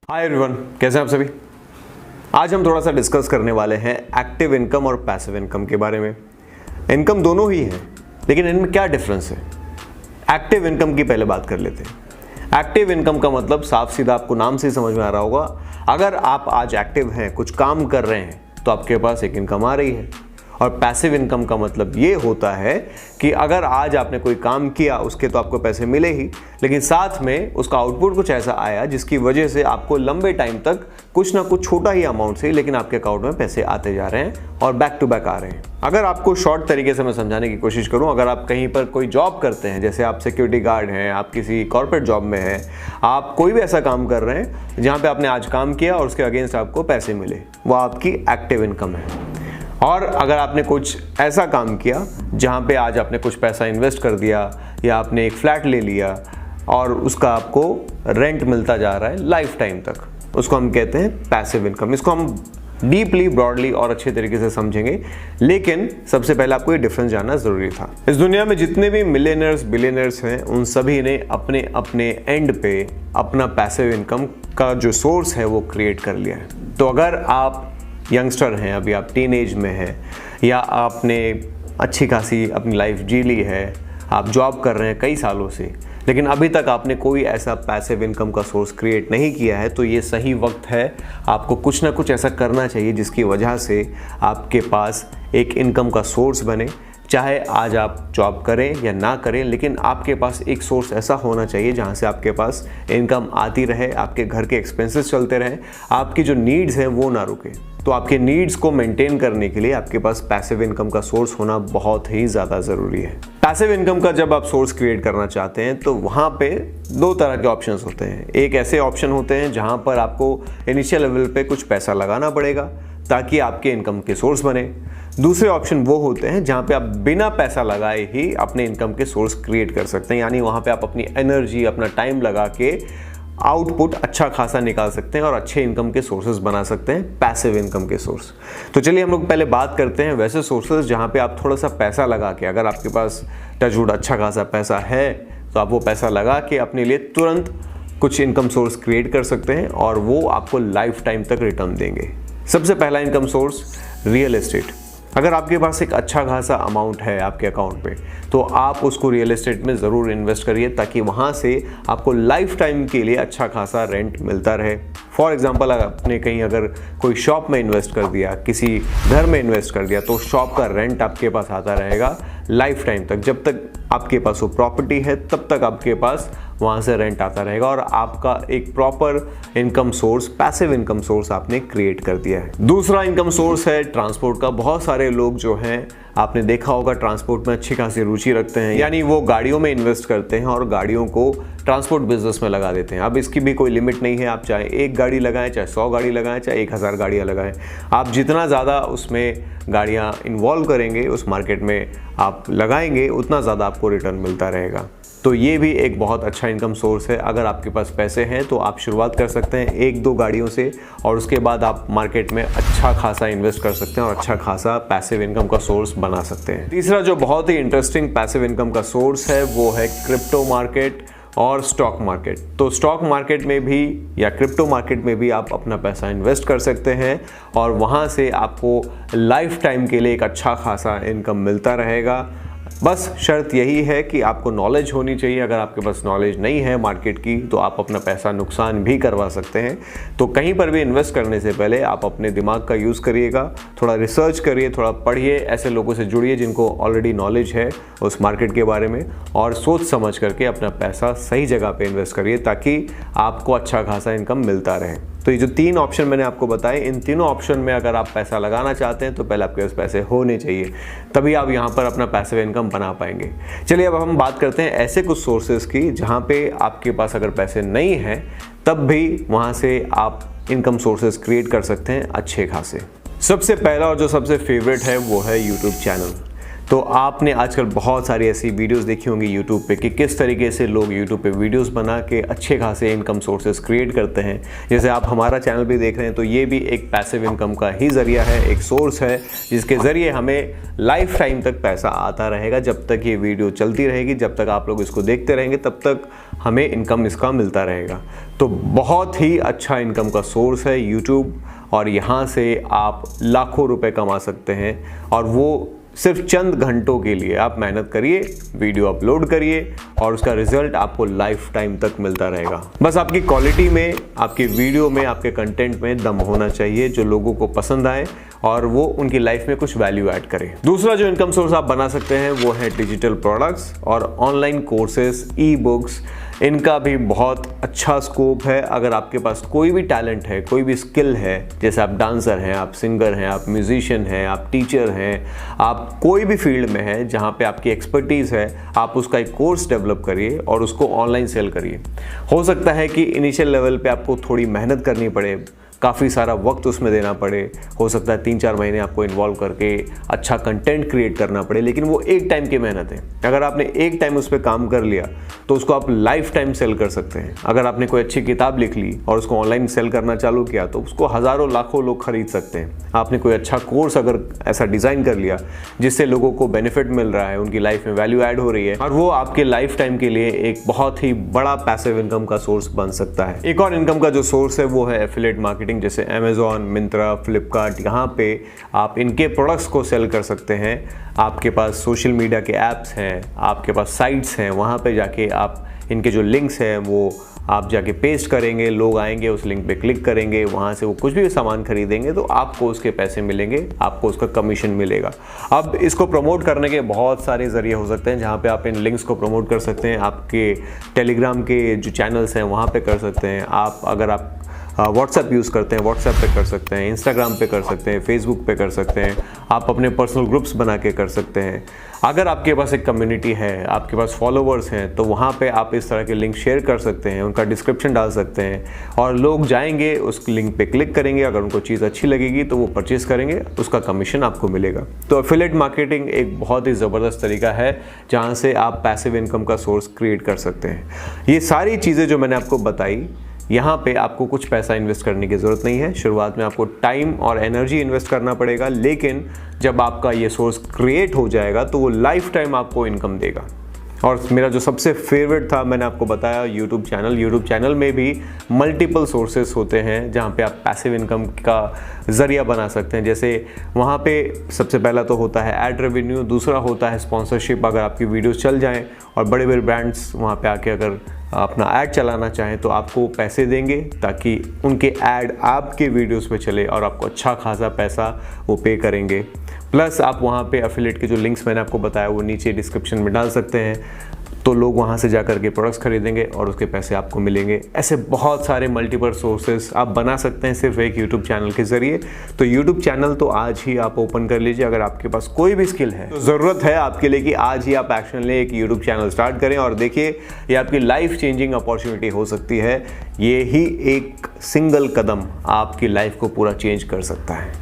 Hi everyone, कैसे हैं आप सभी। आज हम थोड़ा सा डिस्कस करने वाले हैं एक्टिव इनकम और पैसिव इनकम के बारे में। इनकम दोनों ही हैं, लेकिन इनमें क्या डिफरेंस है। एक्टिव इनकम की पहले बात कर लेते हैं। एक्टिव इनकम का मतलब साफ सीधा आपको नाम से ही समझ में आ रहा होगा। अगर आप आज एक्टिव हैं, कुछ काम कर रहे हैं, तो आपके पास एक इनकम आ रही है। और पैसिव इनकम का मतलब ये होता है कि अगर आज आपने कोई काम किया, उसके तो आपको पैसे मिले ही, लेकिन साथ में उसका आउटपुट कुछ ऐसा आया जिसकी वजह से आपको लंबे टाइम तक कुछ ना कुछ छोटा ही अमाउंट से, लेकिन आपके अकाउंट में पैसे आते जा रहे हैं और बैक टू बैक आ रहे हैं। अगर आपको शॉर्ट तरीके से मैं समझाने की कोशिश करूं, अगर आप कहीं पर कोई जॉब करते हैं, जैसे आप सिक्योरिटी गार्ड हैं, आप किसी कॉर्पोरेट जॉब में हैं, आप कोई भी ऐसा काम कर रहे हैं जहाँ पे आपने आज काम किया और उसके अगेंस्ट आपको पैसे मिले, वो आपकी एक्टिव इनकम है। और अगर आपने कुछ ऐसा काम किया जहाँ पे आज आपने कुछ पैसा इन्वेस्ट कर दिया, या आपने एक फ्लैट ले लिया और उसका आपको रेंट मिलता जा रहा है लाइफ टाइम तक, उसको हम कहते हैं पैसिव इनकम। इसको हम डीपली, ब्रॉडली और अच्छे तरीके से समझेंगे, लेकिन सबसे पहले आपको ये डिफरेंस जानना जरूरी था। इस दुनिया में जितने भी मिलियनर्स, बिलियनर्स हैं, उन सभी ने अपने अपने एंड पे अपना पैसिव इनकम का जो सोर्स है वो क्रिएट कर लिया है। तो अगर आप यंगस्टर हैं, अभी आप टीन एज में हैं, या आपने अच्छी खासी अपनी लाइफ जी ली है, आप जॉब कर रहे हैं कई सालों से, लेकिन अभी तक आपने कोई ऐसा पैसिव इनकम का सोर्स क्रिएट नहीं किया है, तो ये सही वक्त है। आपको कुछ ना कुछ ऐसा करना चाहिए जिसकी वजह से आपके पास एक इनकम का सोर्स बने। चाहे आज आप जॉब करें या ना करें, लेकिन आपके पास एक सोर्स ऐसा होना चाहिए जहां से आपके पास इनकम आती रहे, आपके घर के एक्सपेंसेस चलते रहें, आपकी जो नीड्स हैं वो ना रुके। तो आपके नीड्स को मेंटेन करने के लिए आपके पास पैसिव इनकम का सोर्स होना बहुत ही ज़्यादा ज़रूरी है। पैसिव इनकम का जब आप सोर्स क्रिएट करना चाहते हैं, तो वहाँ पे दो तरह के ऑप्शंस होते हैं। एक ऐसे ऑप्शन होते हैं जहाँ पर आपको इनिशियल लेवल पे कुछ पैसा लगाना पड़ेगा ताकि आपके इनकम के सोर्स बने। दूसरे ऑप्शन वो होते हैं जहाँ पे आप बिना पैसा लगाए ही अपने इनकम के सोर्स क्रिएट कर सकते हैं, यानी वहाँ पे आप अपनी एनर्जी, अपना टाइम लगा के आउटपुट अच्छा खासा निकाल सकते हैं और अच्छे इनकम के सोर्सेज बना सकते हैं, पैसिव इनकम के सोर्स। तो चलिए हम लोग पहले बात करते हैं वैसे सोर्सेज जहाँ पे आप थोड़ा सा पैसा लगा के, अगर आपके पास टचवुड अच्छा खासा पैसा है, तो आप वो पैसा लगा के अपने लिए तुरंत कुछ इनकम सोर्स क्रिएट कर सकते हैं और वो आपको लाइफ टाइम तक रिटर्न देंगे। सबसे पहला इनकम सोर्स रियल एस्टेट। अगर आपके पास एक अच्छा खासा अमाउंट है आपके अकाउंट पे, तो आप उसको रियल एस्टेट में ज़रूर इन्वेस्ट करिए ताकि वहाँ से आपको लाइफ टाइम के लिए अच्छा खासा रेंट मिलता रहे। फॉर एग्जांपल, आपने कहीं अगर कोई शॉप में इन्वेस्ट कर दिया, किसी घर में इन्वेस्ट कर दिया, तो शॉप का रेंट आपके पास आता रहेगा लाइफ टाइम तक। जब तक आपके पास वो प्रॉपर्टी है, तब तक आपके पास वहाँ से रेंट आता रहेगा और आपका एक proper income source, passive income source आपने क्रिएट कर दिया है। दूसरा इनकम सोर्स है ट्रांसपोर्ट का। बहुत सारे लोग जो हैं, आपने देखा होगा, ट्रांसपोर्ट में अच्छी खासी रुचि रखते हैं, यानी वो गाड़ियों में इन्वेस्ट करते हैं और गाड़ियों को ट्रांसपोर्ट बिजनेस में लगा देते हैं। अब इसकी भी कोई लिमिट नहीं है, आप चाहे एक गाड़ी लगाएं, चाहे 100 गाड़ी लगाएं, चाहे 1000 गाड़ियाँ लगाएं। आप जितना ज़्यादा उसमें गाड़ियाँ इन्वॉल्व करेंगे, उस मार्केट में आप लगाएंगे, उतना ज़्यादा आपको रिटर्न मिलता रहेगा। तो ये भी एक बहुत अच्छा इनकम सोर्स है। अगर आपके पास पैसे हैं तो आप शुरुआत कर सकते हैं 1-2 गाड़ियों से, और उसके बाद आप मार्केट में अच्छा खासा इन्वेस्ट कर सकते हैं और अच्छा खासा पैसिव इनकम का सोर्स बना सकते हैं। तीसरा जो बहुत ही इंटरेस्टिंग पैसिव इनकम का सोर्स है, वो है क्रिप्टो मार्केट और स्टॉक मार्केट। तो स्टॉक मार्केट में भी या क्रिप्टो मार्केट में भी आप अपना पैसा इन्वेस्ट कर सकते हैं और वहाँ से आपको लाइफ टाइम के लिए एक अच्छा खासा इनकम मिलता रहेगा। बस शर्त यही है कि आपको नॉलेज होनी चाहिए। अगर आपके पास नॉलेज नहीं है मार्केट की, तो आप अपना पैसा नुकसान भी करवा सकते हैं। तो कहीं पर भी इन्वेस्ट करने से पहले आप अपने दिमाग का यूज़ करिएगा, थोड़ा रिसर्च करिए, थोड़ा पढ़िए, ऐसे लोगों से जुड़िए जिनको ऑलरेडी नॉलेज है उस मार्केट के बारे में, और सोच समझ करके अपना पैसा सही जगह पे इन्वेस्ट करिए ताकि आपको अच्छा खासा इनकम मिलता रहे। तो ये जो 3 ऑप्शन मैंने आपको बताए, इन तीनों ऑप्शन में अगर आप पैसा लगाना चाहते हैं तो पहले आपके पास पैसे होने चाहिए, तभी आप यहाँ पर अपना पैसिव इनकम बना पाएंगे। चलिए अब हम बात करते हैं ऐसे कुछ सोर्सेज की जहाँ पे आपके पास अगर पैसे नहीं हैं, तब भी वहाँ से आप इनकम सोर्सेज क्रिएट कर सकते हैं अच्छे खासे। सबसे पहला और जो सबसे फेवरेट है वो है यूट्यूब चैनल। तो आपने आजकल बहुत सारी ऐसी वीडियोस देखी होंगी यूट्यूब पे कि किस तरीके से लोग यूट्यूब पे वीडियोस बना के अच्छे खासे इनकम सोर्सेस क्रिएट करते हैं। जैसे आप हमारा चैनल भी देख रहे हैं तो ये भी एक पैसिव इनकम का ही ज़रिया है, एक सोर्स है जिसके ज़रिए हमें लाइफ टाइम तक पैसा आता रहेगा। जब तक ये वीडियो चलती रहेगी, जब तक आप लोग इसको देखते रहेंगे, तब तक हमें इनकम इसका मिलता रहेगा। तो बहुत ही अच्छा इनकम का सोर्स है यूट्यूब, और यहाँ से आप लाखों रुपए कमा सकते हैं, और वो सिर्फ चंद घंटों के लिए। आप मेहनत करिए, वीडियो अपलोड करिए और उसका रिजल्ट आपको लाइफ टाइम तक मिलता रहेगा। बस आपकी क्वालिटी में, आपके वीडियो में, आपके कंटेंट में दम होना चाहिए जो लोगों को पसंद आए और वो उनकी लाइफ में कुछ वैल्यू ऐड करे। दूसरा जो इनकम सोर्स आप बना सकते हैं वो है डिजिटल प्रोडक्ट्स और ऑनलाइन कोर्सेज, ई बुक्स। इनका भी बहुत अच्छा स्कोप है। अगर आपके पास कोई भी टैलेंट है, कोई भी स्किल है, जैसे आप डांसर हैं, आप सिंगर हैं, आप म्यूजिशियन हैं, आप टीचर हैं, आप कोई भी फील्ड में हैं जहाँ पे आपकी एक्सपर्टीज़ है, आप उसका एक कोर्स डेवलप करिए और उसको ऑनलाइन सेल करिए। हो सकता है कि इनिशियल लेवल पे आपको थोड़ी मेहनत करनी पड़े, काफ़ी सारा वक्त उसमें देना पड़े, हो सकता है 3-4 महीने आपको इन्वॉल्व करके अच्छा कंटेंट क्रिएट करना पड़े, लेकिन वो एक टाइम की मेहनत है। अगर आपने एक टाइम उस पर काम कर लिया तो उसको आप लाइफ टाइम सेल कर सकते हैं। अगर आपने कोई अच्छी किताब लिख ली और उसको ऑनलाइन सेल करना चालू किया तो उसको हज़ारों लाखों लोग खरीद सकते हैं। आपने कोई अच्छा कोर्स अगर ऐसा डिज़ाइन कर लिया जिससे लोगों को बेनिफिट मिल रहा है, उनकी लाइफ में वैल्यू ऐड हो रही है, और वो आपके लाइफ टाइम के लिए एक बहुत ही बड़ा पैसिव इनकम का सोर्स बन सकता है। एक और इनकम का जो सोर्स है वो है एफिलिएट मार्केटिंग, जैसे अमेज़ॉन, मिंत्रा, फ्लिपकार्ट। यहाँ पे आप इनके प्रोडक्ट्स को सेल कर सकते हैं। आपके पास सोशल मीडिया के ऐप्स हैं, आपके पास साइट्स हैं, वहाँ पे जाके आप इनके जो लिंक्स हैं वो आप जाके पेस्ट करेंगे, लोग आएंगे, उस लिंक पे क्लिक करेंगे, वहाँ से वो कुछ भी सामान खरीदेंगे तो आपको उसके पैसे मिलेंगे, आपको उसका कमीशन मिलेगा। अब इसको प्रमोट करने के बहुत सारे ज़रिए हो सकते हैं जहाँ पे आप इन लिंक्स को प्रमोट कर सकते हैं। आपके टेलीग्राम के जो चैनल्स हैं वहाँ पे कर सकते हैं आप। अगर आप व्हाट्सएप यूज़ करते हैं, व्हाट्सएप पे कर सकते हैं, इंस्टाग्राम पे कर सकते हैं, फेसबुक पे कर सकते हैं, आप अपने पर्सनल ग्रुप्स बना के कर सकते हैं। अगर आपके पास एक कम्युनिटी है, आपके पास फॉलोवर्स हैं, तो वहाँ पे आप इस तरह के लिंक शेयर कर सकते हैं, उनका डिस्क्रिप्शन डाल सकते हैं और लोग जाएंगे, उस लिंक पे क्लिक करेंगे, अगर उनको चीज़ अच्छी लगेगी तो वो परचेस करेंगे, उसका कमीशन आपको मिलेगा। तो एफिलिएट मार्केटिंग एक बहुत ही ज़बरदस्त तरीका है जहाँ से आप पैसिव इनकम का सोर्स क्रिएट कर सकते हैं। ये सारी चीज़ें जो मैंने आपको बताई, यहाँ पे आपको कुछ पैसा इन्वेस्ट करने की ज़रूरत नहीं है। शुरुआत में आपको टाइम और एनर्जी इन्वेस्ट करना पड़ेगा, लेकिन जब आपका ये सोर्स क्रिएट हो जाएगा तो वो लाइफ टाइम आपको इनकम देगा। और मेरा जो सबसे फेवरेट था, मैंने आपको बताया, यूट्यूब चैनल में भी मल्टीपल सोर्सेस होते हैं जहाँ पे आप पैसिव इनकम का ज़रिया बना सकते हैं। जैसे वहाँ पे सबसे पहला तो होता है ऐड रेवेन्यू, दूसरा होता है स्पॉन्सरशिप। अगर आपकी वीडियोस चल जाएं और बड़े बड़े ब्रांड्स वहाँ पे आके अगर अपना ऐड चलाना चाहें तो आपको पैसे देंगे ताकि उनके ऐड आपके वीडियोस पे चले और आपको अच्छा खासा पैसा वो पे करेंगे। प्लस आप वहाँ पे एफिलिएट के जो लिंक्स मैंने आपको बताया वो नीचे डिस्क्रिप्शन में डाल सकते हैं, तो लोग वहाँ से जा कर के प्रोडक्ट्स खरीदेंगे और उसके पैसे आपको मिलेंगे। ऐसे बहुत सारे मल्टीपल सोर्सेस आप बना सकते हैं सिर्फ एक यूट्यूब चैनल के ज़रिए। तो यूट्यूब चैनल तो आज ही आप ओपन कर लीजिए। अगर आपके पास कोई भी स्किल है तो ज़रूरत है आपके लिए कि आज ही आप एक्शन लें, एक यूट्यूब चैनल स्टार्ट करें और देखिए ये आपकी लाइफ चेंजिंग अपॉर्चुनिटी हो सकती है। ये ही एक सिंगल कदम आपकी लाइफ को पूरा चेंज कर सकता है।